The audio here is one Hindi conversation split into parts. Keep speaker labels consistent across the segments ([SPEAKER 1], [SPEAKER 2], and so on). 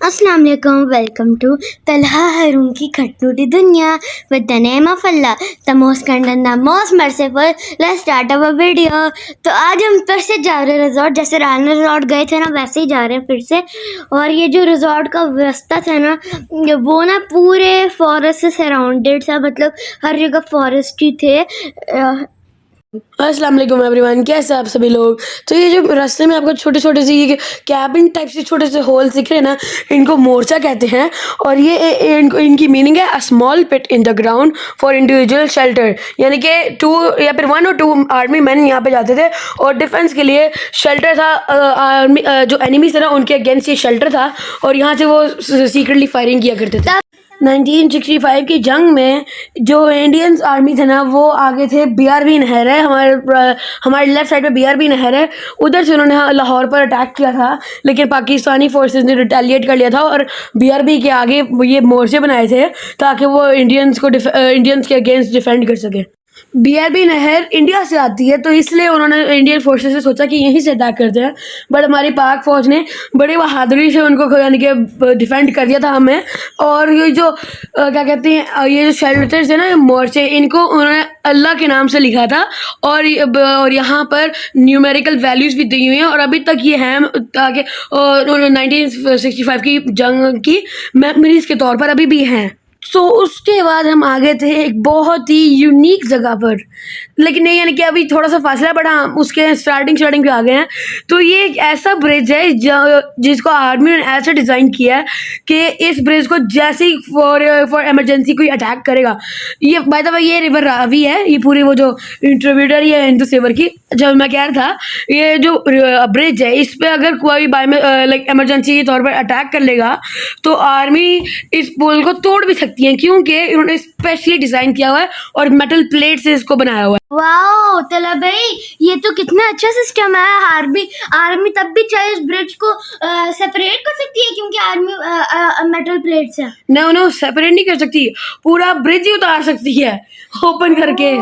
[SPEAKER 1] अस्सलाम वालेकुम, वेलकम टू तलहा हरून की खटनूटी दुनिया with the name of Allah, the most kind and the most merciful. Let's start our video. तो आज हम फिर से जा रहे हैं रिजॉर्ट। जैसे राना रिजॉर्ट गए थे ना, वैसे ही जा रहे हैं फिर से। और ये जो रिजॉर्ट का रास्ता था ना, वो ना पूरे फॉरेस्ट से सराउंडेड था, मतलब हर जगह फॉरेस्ट ही थे।
[SPEAKER 2] अस्सलाम वालेकुम एवरीवन, कैसे आप सभी लोग। तो ये जो रास्ते में आपको छोटे छोटे से ये कैबिन टाइप से छोटे से होल दिख रहे हैं ना, इनको मोर्चा कहते हैं। और ये इनकी मीनिंग है a small pit in the ground for individual shelter, यानी कि 2 या फिर 1 और 2 आर्मी मैन यहाँ पे जाते थे और डिफेंस के लिए शेल्टर था। आर्मी जो एनिमीज थे ना, उनके अगेंस्ट ये शेल्टर था और यहाँ से वो सीक्रेटली फायरिंग किया करते थे। 1965 की जंग में जो इंडियन आर्मी थे ना, वो आगे थे। बीआरबी नहर है हमारे लेफ्ट साइड पे, बीआरबी नहर है, उधर से उन्होंने लाहौर पर अटैक किया था, लेकिन पाकिस्तानी फोर्सेस ने रिटेलिएट कर लिया था और बीआरबी के आगे ये मोर्चे बनाए थे ताकि वो इंडियंस के अगेंस्ट डिफेंड कर सके। बीआरबी नहर इंडिया से आती है, तो इसलिए उन्होंने इंडियन फोर्सेस से सोचा कि यहीं से अटैक करते हैं। बट हमारी पाक फौज ने बड़े बहादुरी से उनको यानी कि डिफेंड कर दिया था हमें। और ये जो क्या कहते हैं, ये जो शेल्टर्स है ना, मोर्चे, इनको उन्होंने अल्लाह के नाम से लिखा था और यहाँ पर न्यूमेरिकल वैल्यूज भी दी हुई हैं और अभी तक ये हैं ताकि 1965 की जंग की मेमोरीज के तौर पर अभी भी हैं। तो उसके बाद हम आ गए थे एक बहुत ही यूनिक जगह पर, लेकिन नहीं, यानी कि अभी थोड़ा सा फासला, बट हाँ उसके स्टार्टिंग पे आ गए हैं। तो ये एक ऐसा ब्रिज है जिसको आर्मी ने ऐसे डिज़ाइन किया है कि इस ब्रिज को जैसे ही फॉर इमरजेंसी कोई अटैक करेगा, ये बाय द वे ये रिवर रावी है, ये पूरी वो जो इंटरमीडिएट है हिंदू सेवर की, जब मैं कह रहा था, ये जो ब्रिज है, इस पर अगर कोई लाइक इमरजेंसी के तौर पर अटैक कर लेगा तो आर्मी इस पुल को तोड़ भी सकती है, क्योंकि इन्होंने स्पेशली डिजाइन किया हुआ है और मेटल प्लेट से इसको बनाया हुआ है।
[SPEAKER 1] वाओ तला भाई, ये तो कितना अच्छा सिस्टम है। आर्मी तब भी चाहे इस ब्रिज को सेपरेट कर सकती है, क्योंकि आर्मी मेटल प्लेट से
[SPEAKER 2] नो सेपरेट नहीं कर सकती, पूरा ब्रिज ही उतार सकती है ओपन करके।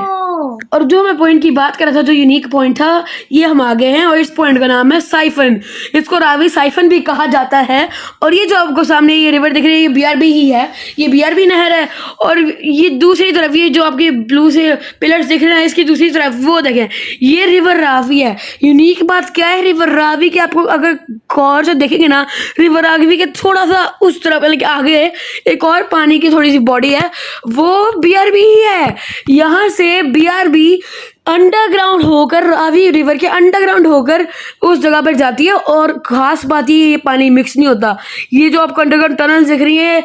[SPEAKER 2] और जो मैं पॉइंट की बात कर रहा था, जो यूनिक पॉइंट था, ये हम आ गए हैं और इस पॉइंट का नाम है साइफन। इसको रावी साइफन भी कहा जाता है। और ये जो आपको सामने ये रिवर दिख रही है, ये बीआरबी ही है, ये बीआरबी नहर है। और ये दूसरी तरफ ये जो आपके ब्लू से पिलर्स दिख रहे हैं, इसकी दूसरी तरफ वो देखें, ये रिवर रावी है। यूनिक बात क्या है रिवर रावी की, आपको अगर गौर से देखेंगे ना, रिवर रावी के थोड़ा सा उस तरफ मतलब आगे एक और पानी की थोड़ी सी बॉडी है, वो बीआरबी ही है। यहाँ से बीआरबी अंडरग्राउंड होकर, रावी रिवर के अंडरग्राउंड होकर उस जगह पर जाती है। और खास बात ये पानी मिक्स नहीं होता। ये जो आपको अंडरग्राउंड टनल दिख रही है,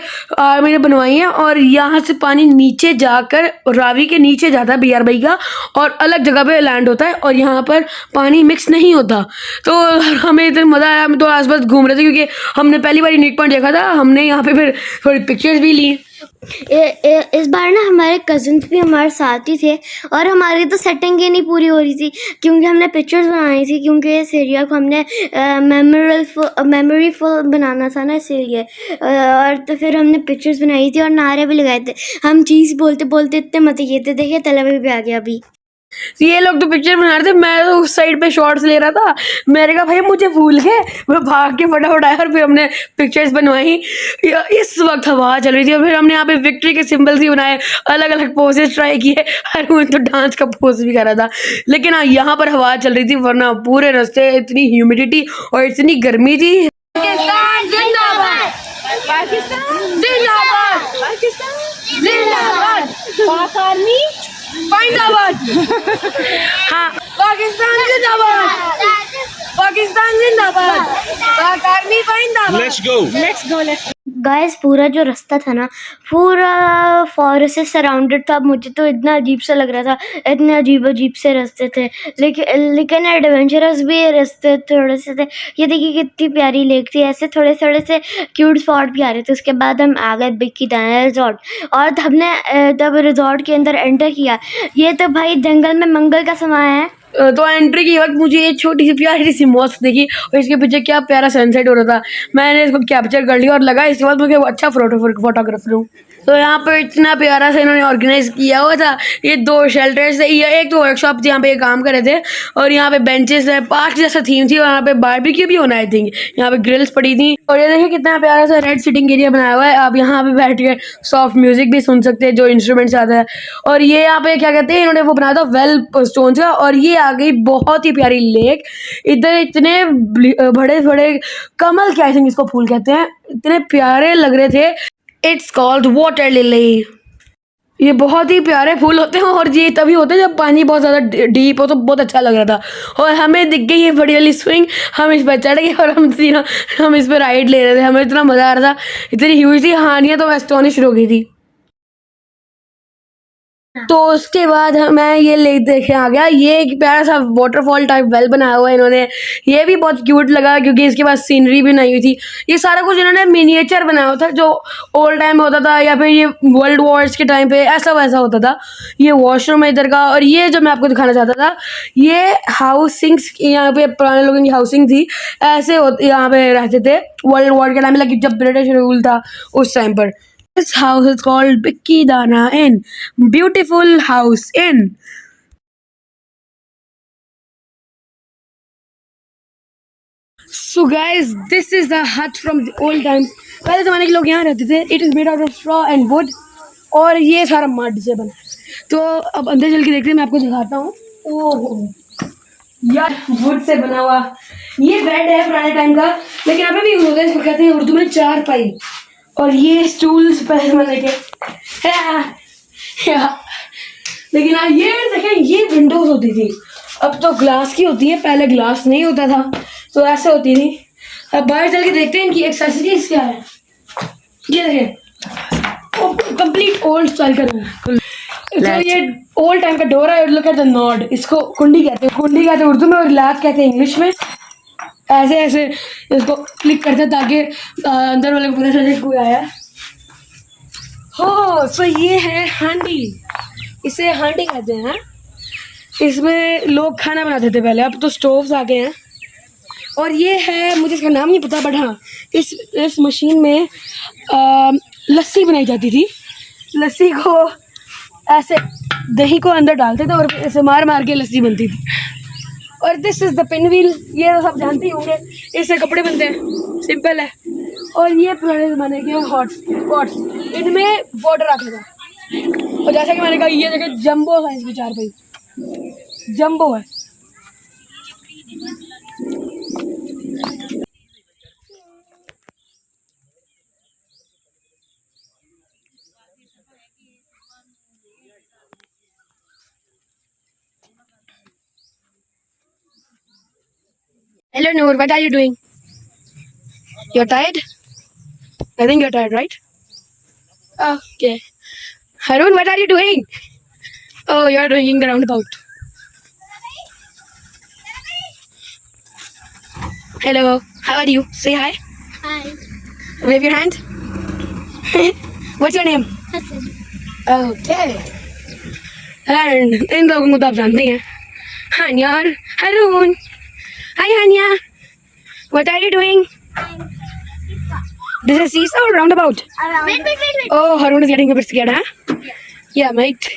[SPEAKER 2] मैंने बनवाई है, और यहाँ से पानी नीचे जाकर रावी के नीचे जाता है बीआरबी का, और अलग जगह पे लैंड होता है, और यहाँ पर पानी मिक्स नहीं होता। तो हमें इतना मज़ा आया, हम तो आसपास घूम रहे थे, क्योंकि हमने पहली बार यूनिक पॉइंट देखा था। हमने यहाँ पे फिर थोड़ी पिक्चर्स भी ली।
[SPEAKER 1] इस बार ना हमारे कजिन्स भी हमारे साथ ही थे, और हमारी तो सेटिंग ही नहीं पूरी हो रही थी, क्योंकि हमने पिक्चर्स बनानी थी, क्योंकि इस एरिया को हमने मेमोरीफुल बनाना था ना, इसीलिए। और तो फिर हमने पिक्चर्स बनाई थी और नारे भी लगाए थे। हम चीज़ बोलते बोलते इतने मजे किए थे। देखिए तलबी भी आ गया अभी।
[SPEAKER 2] ये लोग तो पिक्चर बना रहे थे, मैं तो उस साइड पे शॉट्स ले रहा था। मैंने कहा भाई मुझे भूल गए, मैं भाग के फटाफट आया और फिर हमने पिक्चर्स बनवाई। इस वक्त हवा चल रही थी और फिर हमने यहाँ पे विक्ट्री के सिंबल्स भी बनाए, अलग अलग पोजेस ट्राई किए। हर कोई तो डांस का पोज भी कर रहा था, लेकिन हाँ यहाँ पर हवा चल रही थी, वरना पूरे रास्ते इतनी ह्यूमिडिटी और इतनी गर्मी थी।
[SPEAKER 3] पाकिस्तान जिंदाबाद, पाकिस्तान जिंदाबाद, पाकिस्तान जिंदाबाद, पाक आर्मी जिंदाबाद। हाँ, पाकिस्तान जिंदाबाद, पाकिस्तान जिंदाबाद, पाक आर्मी जिंदाबाद। Let's go.
[SPEAKER 1] गाइस, पूरा जो रास्ता था ना, पूरा फॉरेस्ट से सराउंडेड था। मुझे तो इतना अजीब सा लग रहा था, इतने अजीब से रास्ते थे, लेकिन एडवेंचरस भी रास्ते थोड़े से थे। ये देखिए कितनी प्यारी लेक थी, ऐसे थोड़े से क्यूट स्पॉट भी आ रहे थे। उसके बाद हम आ गए बिग किटाना रिजॉर्ट, और हमने तब रिजॉर्ट के अंदर एंटर किया। ये तो भाई जंगल में मंगल का समय है।
[SPEAKER 2] तो एंट्री की वक्त मुझे ये छोटी सी प्यारी सी मॉस्क देखी और इसके पीछे क्या प्यारा सनसेट हो रहा था। मैंने इसको कैप्चर कर लिया और लगा इसके बाद मुझे अच्छा फोटोग्राफर हूँ। तो यहाँ पर इतना प्यारा सा इन्होंने ऑर्गेनाइज किया हुआ था। ये 2 शेल्टर्स थे, ये एक तो वर्कशॉप थी, यहाँ पे ये काम कर रहे थे, और यहाँ पे बेंचेस है, पार्क जैसा थीम थी, और यहाँ पे बारबेक्यू भी होना, आई थिंक यहाँ पे ग्रिल्स पड़ी थी। और ये देखिए कितना प्यारा सा रेड सिटिंग एरिया बनाया हुआ है, आप यहाँ पे बैठ के सॉफ्ट म्यूजिक भी सुन सकते हैं जो इंस्ट्रूमेंट्स आता है। और ये यहाँ पे क्या कहते हैं, इन्होंने वो बनाया था वेल स्टोन का, और ये आ गई बहुत ही प्यारी लेक। इधर इतने बड़े बड़े कमल के, आई थिंक इसको फूल कहते हैं, इतने प्यारे लग रहे थे। It's called water lily. ये बहुत ही प्यारे फूल होते हैं, और ये तभी होते हैं जब पानी बहुत ज़्यादा डीप हो, तो बहुत अच्छा लग रहा था। और हमें दिख गई ये बड़ी वाली स्विंग, हम इस पर चढ़ गए और हम इस पर राइड ले रहे थे। हमें इतना मज़ा आ रहा था, इतनी ह्यूज थी हानियाँ, तो मैं एस्टोनिश हो गई थी। तो उसके बाद मैं ये लेक देखे आ गया। ये एक प्यारा सा वाटरफॉल टाइप वेल बनाया हुआ है इन्होंने, ये भी बहुत क्यूट लगा क्योंकि इसके पास सीनरी भी बनाई हुई थी। ये सारा कुछ इन्होंने मिनिएचर बनाया हुआ था, जो ओल्ड टाइम में होता था, या फिर ये वर्ल्ड वॉर्स के टाइम पे ऐसा वैसा होता था। ये वॉशरूम है इधर का। और ये जो मैं आपको दिखाना चाहता था, ये हाउसिंग्स, यहाँ पे पुराने लोगों की हाउसिंग थी, ऐसे यहाँ पे रहते थे वर्ल्ड वॉर के टाइम में, जब ब्रिटिश रूल था उस टाइम पर। This house is called Bikidana Inn. Beautiful house inn. So guys, this is the hut from the old times. पहले ज़माने के लोग यहाँ रहते थे. It is made out of straw and wood. और ये सारा मड से बना है। तो अब अंदर चल के देखते हैं, मैं आपको दिखाता हूँ। ओह यार, वुड से बना हुआ ये बेड है पुराने टाइम का, लेकिन यहाँ पे भी यूज होता है, इसको कहते हैं उर्दू में चारपाई। और ये स्टूल्स पहले बने के, लेकिन हाँ ये देखें, ये विंडोज होती थी, अब तो ग्लास की होती है, पहले ग्लास नहीं होता था, तो ऐसे होती थी। अब बाहर चल के देखते हैं इनकी एक्सेसरीज क्या है। ये देखें, कंप्लीट ओल्ड स्टाइल का रूम। तो ये ओल्ड टाइम का डोर है, लुक एट द नॉड, इसको कुंडी कहते हैं, कुंडी कहते हैं उर्दू में, और लैक कहते हैं इंग्लिश में। ऐसे ऐसे इसको क्लिक करते हैं ताकि अंदर वाले को पता चले कोई आया। हो सो ये है हांडी, इसे हांडी कहते हैं। इसमें लोग खाना बनाते थे पहले, अब तो स्टोव्स आ गए हैं। और ये है, मुझे इसका नाम नहीं पता, बट हाँ इस मशीन में लस्सी बनाई जाती थी। लस्सी को ऐसे दही को अंदर डालते थे और ऐसे मार मार के लस्सी बनती थी। और this is the pin wheel, ये तो सब जानते ही होंगे, इससे कपड़े बनते हैं, सिंपल है। और ये पुराने ज़माने के हॉट पॉट्स, इनमें वाटर आता था। और जैसा कि मैंने कहा, ये जगह जंबो है, इसकी चारपाई जंबो है। Hello Noor, what are you doing? You're tired? I think you're tired, right? Okay. Harun, what are you doing? Oh, you're doing the roundabout. Hello, how are you? Say hi.
[SPEAKER 1] Hi.
[SPEAKER 2] Wave your hand. What's your name?
[SPEAKER 1] Hassan.
[SPEAKER 2] Okay. And इन लोगों को तो आप जानते हैं। हानिया और Harun. Hi Hania. What are you doing? This is seesaw or roundabout?
[SPEAKER 1] Wait.
[SPEAKER 2] Oh, Harun is getting a bit scared, huh? Yeah, mate.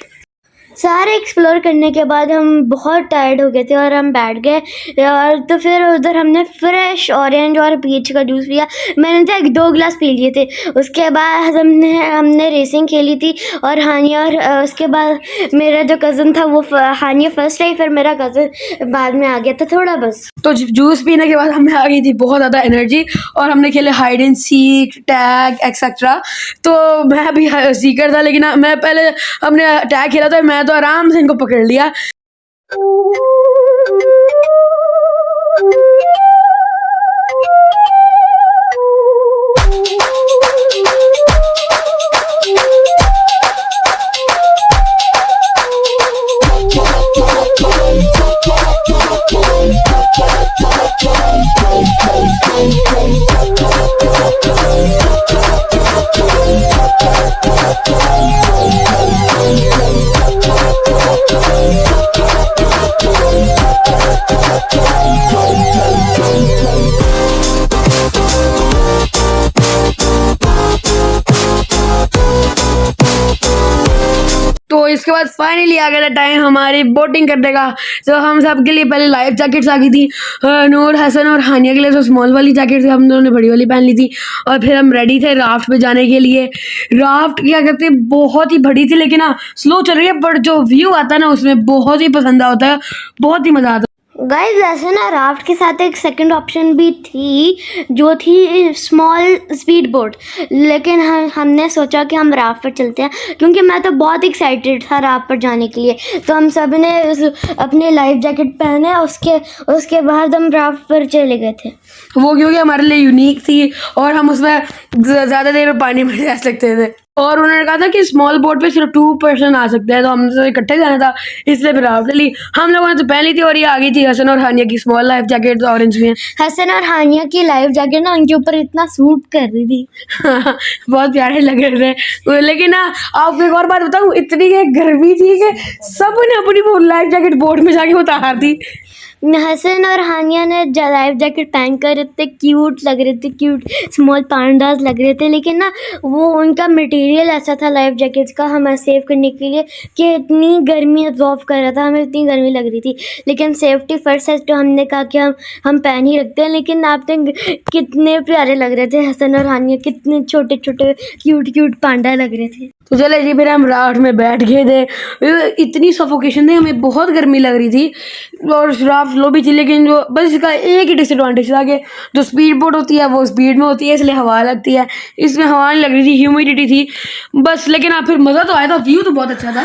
[SPEAKER 1] सारे एक्सप्लोर करने के बाद हम बहुत टायर्ड हो गए थे और हम बैठ गए। और तो फिर उधर हमने फ्रेश ऑरेंज और पीच का जूस पिया। मैंने तो 2 गिलास पी लिए थे। उसके बाद हमने रेसिंग खेली थी। और हानिया, और उसके बाद मेरा जो कज़न था वो हानिया फर्स्ट आई, फिर मेरा कज़न बाद में आ गया था थोड़ा बस।
[SPEAKER 2] तो जूस पीने के बाद हमें आ गई थी बहुत ज़्यादा एनर्जी, और हमने खेले hide and seek, tag etcetera. तो मैं भी सीकर था, लेकिन मैं पहले हमने टैग खेला था, मैं तो आराम से इनको पकड़ लिया। इसके बाद फाइनली आ गया था टाइम हमारी बोटिंग करने का। तो हम सब के लिए पहले लाइफ जैकेट्स आ गई थी। नूर, हसन और हानिया के लिए तो स्मॉल वाली जैकेट थी, हम दोनों ने बड़ी वाली पहन ली थी। और फिर हम रेडी थे राफ्ट पे जाने के लिए। राफ्ट क्या कहते हैं, बहुत ही बड़ी थी, लेकिन हाँ स्लो चल रही है, बट जो व्यू आता है ना उसमें बहुत ही पसंद आता है, बहुत ही मज़ा आता है।
[SPEAKER 1] गाइस वैसे ना राफ्ट के साथ एक सेकंड ऑप्शन भी थी, जो थी स्मॉल स्पीड बोट, लेकिन हमने सोचा कि हम राफ्ट पर चलते हैं, क्योंकि मैं तो बहुत एक्साइटेड था राफ्ट पर जाने के लिए। तो हम सब ने अपने लाइफ जैकेट पहने, उसके बाद हम राफ्ट पर चले गए थे।
[SPEAKER 2] वो क्योंकि हमारे लिए यूनिक थी और हम उसमें ज़्यादा देर पानी में जा सकते थे। और उन्होंने कहा था कि स्मॉल बोट पे सिर्फ 2 पर्सन आ सकते हैं, तो हम सब इकट्ठे जाना था, इसलिए फिर राफ्ट ली। हम लोगों ने तो पहली थी और ये आ गई थी हसन और हानिया की स्मॉल लाइफ जैकेट ऑरेंज में।
[SPEAKER 1] हसन और हानिया की लाइफ जैकेट ना उनके ऊपर इतना सूट कर रही थी।
[SPEAKER 2] बहुत प्यारे लग रहे थे। लेकिन ना आपको एक और बात बताऊँ, इतनी गर्मी थी कि सबने अपनी लाइफ जैकेट बोट में जाके उतार दी।
[SPEAKER 1] हसन और हानिया ने लाइफ जैकेट पहनकर इतने क्यूट लग रहे थे, क्यूट स्मॉल पांडास लग रहे थे, लेकिन ना वो उनका मटेरियल ऐसा था लाइफ जैकेट्स का हमें सेव करने के लिए कि इतनी गर्मी अब्जॉर्व कर रहा था, हमें इतनी गर्मी लग रही थी। लेकिन सेफ्टी फर्स्ट है, तो हमने कहा कि हम पहन ही रखते हैं। लेकिन आप कितने प्यारे लग रहे थे हसन और हानिया, कितने छोटे छोटे क्यूट पांडा लग रहे थे।
[SPEAKER 2] तो चले जी, फिर हम राफ्ट में बैठ गए थे। इतनी सफोकेशन थी, हमें बहुत गर्मी लग रही थी और राफ्ट स्लो भी थी, लेकिन जो बस इसका एक ही डिसएडवांटेज था कि जो स्पीड बोट होती है वो स्पीड में होती है, इसलिए हवा लगती है, इसमें हवा नहीं लग रही थी, ह्यूमिडिटी थी बस। लेकिन फिर मज़ा तो आया था, व्यू तो बहुत अच्छा था।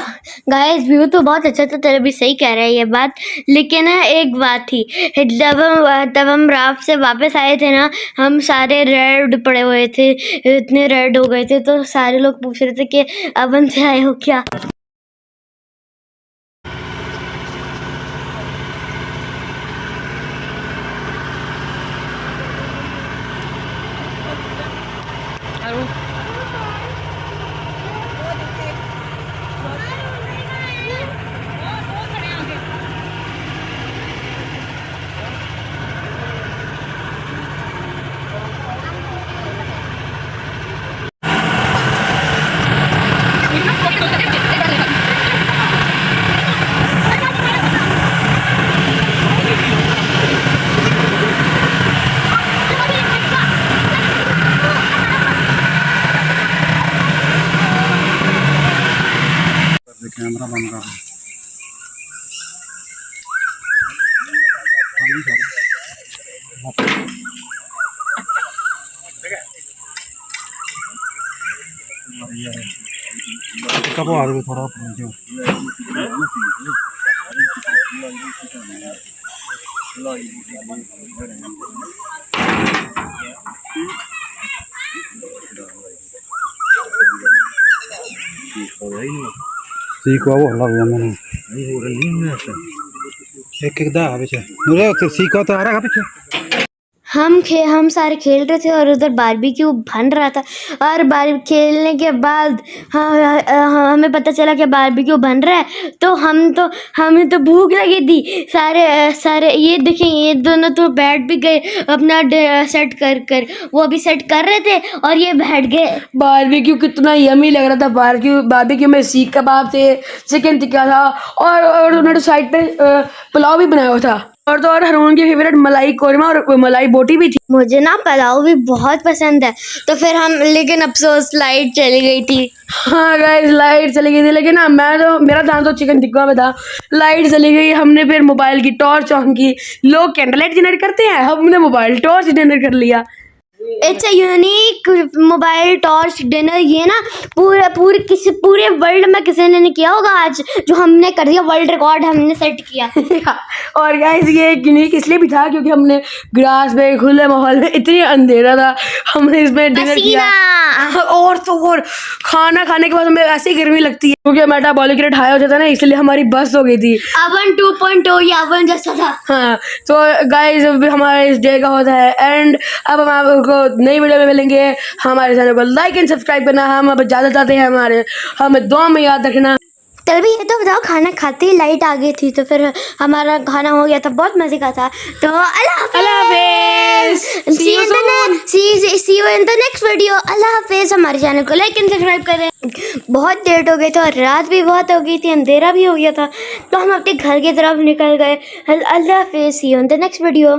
[SPEAKER 1] गाइस व्यू तो बहुत अच्छा था, तेरे भी सही कह रहा है ये बात। लेकिन ना एक बात थी, जब हम राफ्ट से वापस आए थे ना, हम सारे रेड पड़े हुए थे, इतने रेड हो गए थे, तो सारे लोग पूछ रहे थे कि अवन से आए हो क्या।
[SPEAKER 4] कैमरा बंद कर कब आ रहे थोड़ा सीख वो लग जाने एक दा पीछे मुझे सीखा तो आ रहा है पीछे।
[SPEAKER 1] हम सारे खेल रहे थे और उधर बारबेक्यू बन रहा था, और खेलने के बाद हमें पता चला कि बारबेक्यू बन रहा है, तो हमें तो भूख लगी थी। सारे ये देखें, ये दोनों तो बैठ भी गए अपना सेट कर वो अभी सेट कर रहे थे और ये बैठ गए।
[SPEAKER 2] बारबेक्यू कितना यमी लग रहा था। बारबेक्यू में सीख कबाब थे, चिकन टिक्का था और उन्होंने साइड पे पुलाव भी बनाया हुआ था, और तो और हरून की फेवरेट मलाई कोरमा और मलाई बोटी भी थी।
[SPEAKER 1] मुझे ना पुलाव भी बहुत पसंद है, तो फिर लेकिन अफसोस लाइट चली गई थी।
[SPEAKER 2] हाँ गाइस, लाइट चली गई थी, लेकिन ना मेरा ध्यान तो चिकन टिक्का में था। लाइट चली गई, हमने फिर मोबाइल की टॉर्च ऑन की। लोग कैंडल लाइट डिनर करते हैं, हमने मोबाइल टॉर्च डिनर कर लिया।
[SPEAKER 1] It's a unique mobile torch dinner. ये ना पूरे वर्ल्ड में किसी ने नहीं किया होगा आज, जो हमने कर दिया, वर्ल्ड रिकॉर्ड हमने सेट किया।
[SPEAKER 2] और गाइस ये यूनिक इसलिए भी था क्योंकि हमने ग्रास में खुले माहौल में, इतनी अंधेरा था, हमने इसमें डिनर किया। और तो और खाना खाने के बाद हमें ऐसी गर्मी लगती है क्योंकि मेटाबॉलिक रेट हाई हो जाता है ना, इसलिए हमारी बस हो गई थी।
[SPEAKER 1] अवन 2.0 या अवन जैसा था।
[SPEAKER 2] हाँ, तो गाइस हमारे इस डे का होता है एंड। अब हम आपको नई वीडियो में मिलेंगे। हमारे चैनल को लाइक एंड सब्सक्राइब करना। हम अब ज़्यादा चाहते हैं, हमें दुआ में याद रखना।
[SPEAKER 1] चल भी ये तो बताओ, खाना खाते ही लाइट आ गई थी, तो फिर हमारा खाना हो गया था, बहुत मजे का था। तो अल्लाह हाफिज़। See you in the next video. Allah हाफिज़। हमारे चैनल को लाइक एंड सब्सक्राइब करें। बहुत लेट हो गई थी और रात भी बहुत हो गई थी, अंधेरा भी हो गया था, तो हम अपने घर की तरफ निकल गए। अल्लाह हाफिज़। See you in the next video.